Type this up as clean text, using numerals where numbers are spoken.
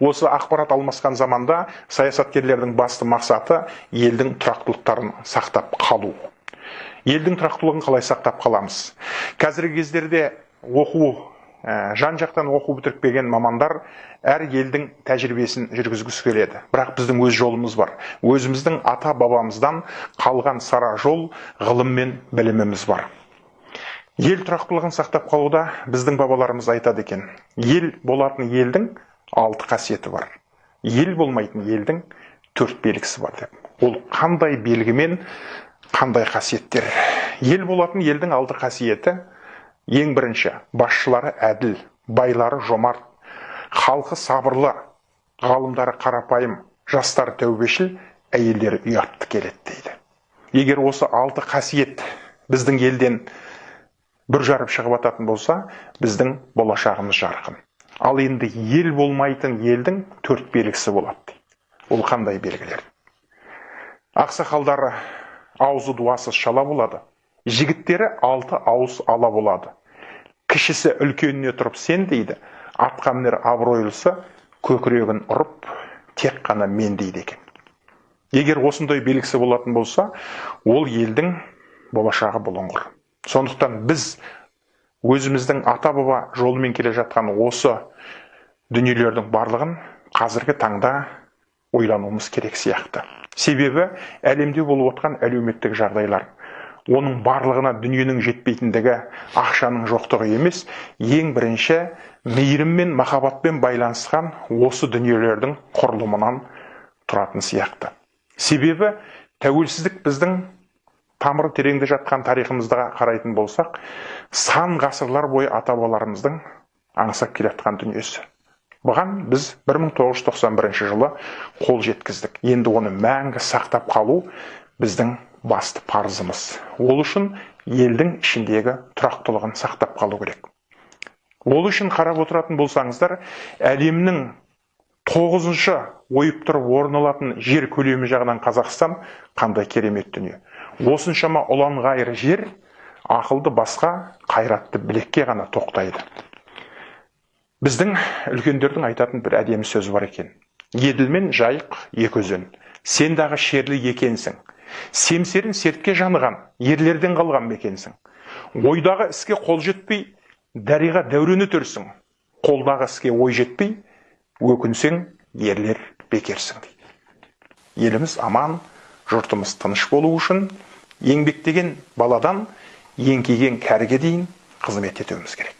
Осы ақпарат алмасқан заманда саясаткерлердің басты мақсаты елдің тұрақтылықтарын сақтап қалу. Елдің тұрақтылығын қалай сақтап қаламыз? Қазіргі кездерде жан-жақтан оқу бітірген мамандар әр елдің тәжірибесін жүргізгісі келеді. Бірақ біздің өз жолымыз бар. Өзіміздің ата-бабамыздан қалған сара жол, ғылым мен біліміміз бар. Ел тұрақтылығын сақтап қалуда біздің бабаларымыз айтады екен. Ел болатын елдің 6 қасиеті бар. Ел болмайтын елдің 4 белгісі бар деп. Ол қандай белгімен, қандай қасиеттер? Ел болатын елдің 6 қасиеті: ең бірінші, басшылары әділ, байлары жомарт, халқы сабырлы, ғалымдары қарапайым, жастары тәубешіл, әйелдері ұятты келеді дейді. Егер осы 6 қасиет біздің елден бір жарып шығып ататын болса, біздің болашағымыз жарқын. Ал енді ел болмайтын елдің 4 белгісі болады дейді. Ол қандай белгілер? Ақсақалдары аузы дуасыз шала болады. Жігіттері 6 ауыз ала болады. Кішісі үлкеніне тұрып сен дейді, атқамінер абыройлысы көкірегін ұрып, тек қана мен дейді екен. Егер осындай белгісі болатын болса, ол елдің болашағы бұлыңғыр. Сондықтан біз өзіміздің ата-баба жолымен келе жатқан осы дүниелердің барлығын қазіргі таңда ойлануымыз керек сияқты. Себебі әлемде болып отқан әлеуметтік жағдайлар, оның барлығына дүниенің жетпейтіндігі, ақшаның жоқтығы емес, ең бірінші мейірім мен махаббатпен байланысқан осы дүниелердің құрылымынан тұратын сияқты. Себебі тәуелсіздік біздің тамыры тереңде жатқан тарихымызға қарайтын болсақ, сан ғасырлар бойы ата-бабаларымыздың аңсап келе жатқан дүниесі. Бұған біз 1991 жылы қол жеткіздік. Енді оны мәңгі сақтап қалу біздің басты парызымыз. Ол үшін елдің ішіндегі тұрақтылығын сақтап қалу керек. Ол үшін қарап отыратын болсаңыздар, әлемнің 9-шы ойып тұрып орын алатын жер көлемі жағынан Қазақстан қандай керемет дүние. Осыншама ұлан-ғайыр жер ақылды басқа, қайратты білекке ғана тоқтайды. Біздің үлкендердің айтатын бір әдемі сөз бар екен. Еділ мен жайық екі өзен. Сен дағы шерлі екенсің. Семсерін сертке жаныған, ерлерден қалған мекенсің. Ойдағы іске қол жетпей, дариға дәурені төрсің. Қолдағы іске ой жетпей, өкінсең, ерлер бекерсің дейді. Еліміз аман, жұртымыз тыныш болу үшін еңбектеген баладан еңкейген кәріге дейін қызмет етуіміз керек.